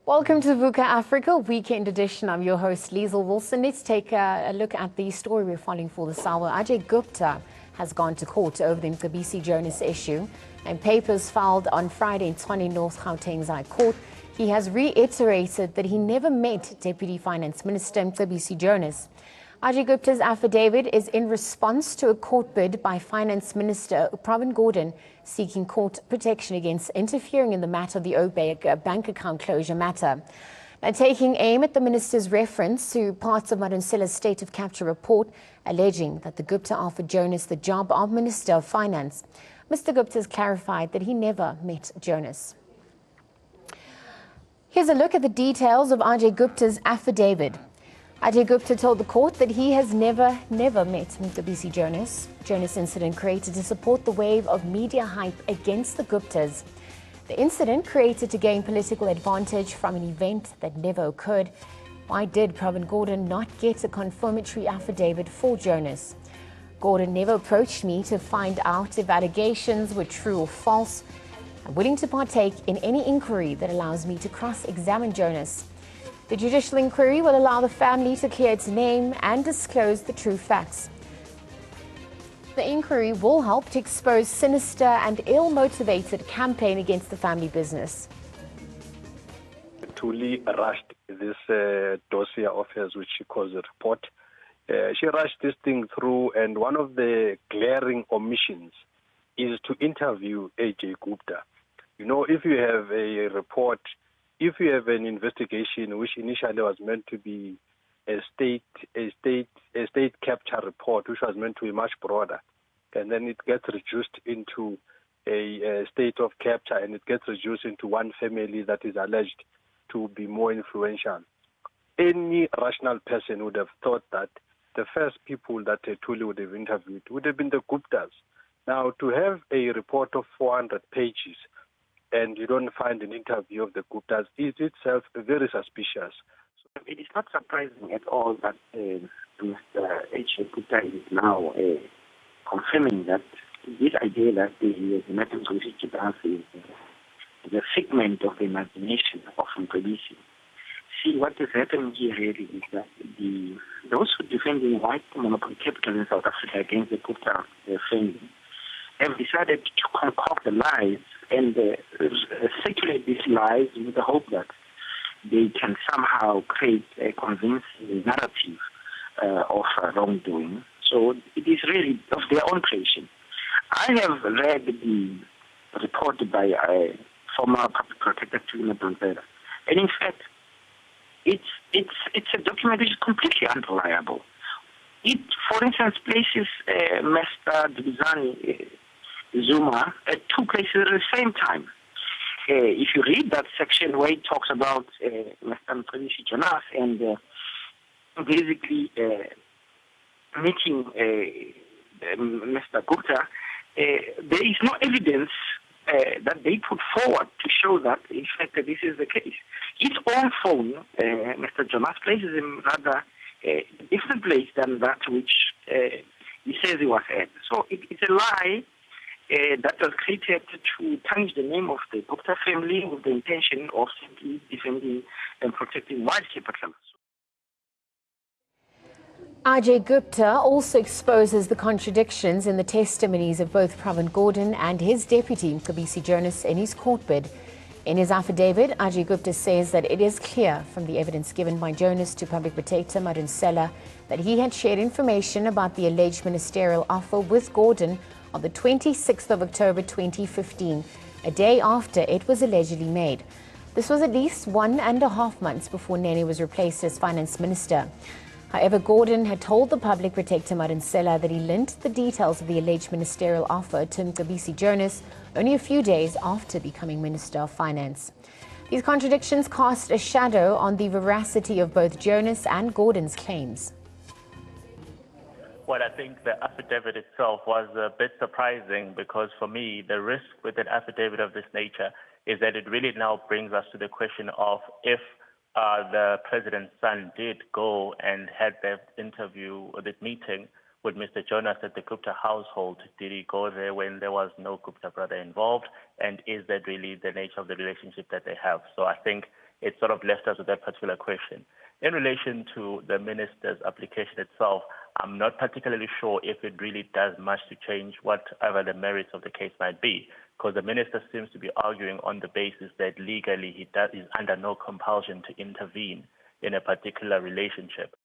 Welcome to VUCA Africa Weekend Edition. I'm your host, Liesl Wilson. Let's take a look at the story we're following for this hour. Ajay Gupta has gone to court over the Mcebisi Jonas issue, and papers filed on Friday in Tshwane North Gauteng's High Court. He has reiterated that he never met Deputy Finance Minister Mcebisi Jonas. Ajay Gupta's affidavit is in response to a court bid by Finance Minister Pravin Gordhan seeking court protection against interfering in the matter of the OBEG bank account closure matter. Now, taking aim at the minister's reference to parts of Madunsela's state of capture report, alleging that the Gupta offered Jonas the job of Minister of Finance. Mr. Gupta has clarified that he never met Jonas. Here's a look at the details of Ajay Gupta's affidavit. Ajay Gupta told the court that he has never met Mcebisi Jonas. Jonas incident created to support the wave of media hype against the Guptas. The incident created to gain political advantage from an event that never occurred. Why did Pravin Gordhan not get a confirmatory affidavit for Jonas? Gordhan never approached me to find out if allegations were true or false. I'm willing to partake in any inquiry that allows me to cross-examine Jonas. The judicial inquiry will allow the family to clear its name and disclose the true facts. The inquiry will help to expose sinister and ill-motivated campaign against the family business. Truly rushed this dossier of hers, which she calls a report. She rushed this thing through, and one of the glaring omissions is to interview Ajay Gupta. You know, if you have a report, if you have an investigation which initially was meant to be a state capture report, which was meant to be much broader, and then it gets reduced into a state of capture, and it gets reduced into one family that is alleged to be more influential. Any rational person would have thought that the first people that Tuli would have interviewed would have been the Guptas. Now, to have a report of 400 pages and you don't find an interview of the Guptas is itself very suspicious. It is not surprising at all that Mr. Ajay Gupta is now confirming that this idea that the Mcebisi Jonas is a figment of the imagination of Mcebisi. See, what is happening here really is that those who defend the white monopoly capital in South Africa against the Gupta family have decided to concoct the lies and circulate these lies with the hope that they can somehow create a convincing narrative of wrongdoing. So it is really of their own creation. I have read the report by former public protector Madunsela, and in fact, it's a document which is completely unreliable. It, for instance, places Mr. Dubizani Zuma at two places at the same time. If you read that section where it talks about Mr. Mcebisi Jonas and basically meeting Mr. Gupta, there is no evidence that they put forward to show that, in fact, this is the case. His own phone, Mr. Jonas places him rather a different place than that which he says he was at. So it's a lie that was created to tarnish the name of the Gupta family with the intention of simply defending and protecting white capital. Ajay Gupta also exposes the contradictions in the testimonies of both Pravin Gordhan and his deputy, Mcebisi Jonas, in his court bid. In his affidavit, Ajay Gupta says that it is clear from the evidence given by Jonas to Public Protector Madunsela that he had shared information about the alleged ministerial offer with Gordhan on the 26th of October 2015, a day after it was allegedly made. This was at least 1.5 months before Nene was replaced as finance minister. However, Gordhan had told the public protector Madunsela that he lent the details of the alleged ministerial offer to Mcebisi Jonas only a few days after becoming Minister of Finance. These contradictions cast a shadow on the veracity of both Jonas and Gordhan's claims. Well, I think the affidavit itself was a bit surprising because for me, the risk with an affidavit of this nature is that it really now brings us to the question of if the president's son did go and had that interview or that meeting with Mr. Jonas at the Gupta household. Did he go there when there was no Gupta brother involved? And is that really the nature of the relationship that they have? So I think it sort of left us with that particular question. In relation to the minister's application itself, I'm not particularly sure if it really does much to change whatever the merits of the case might be, because the minister seems to be arguing on the basis that legally he's under no compulsion to intervene in a particular relationship.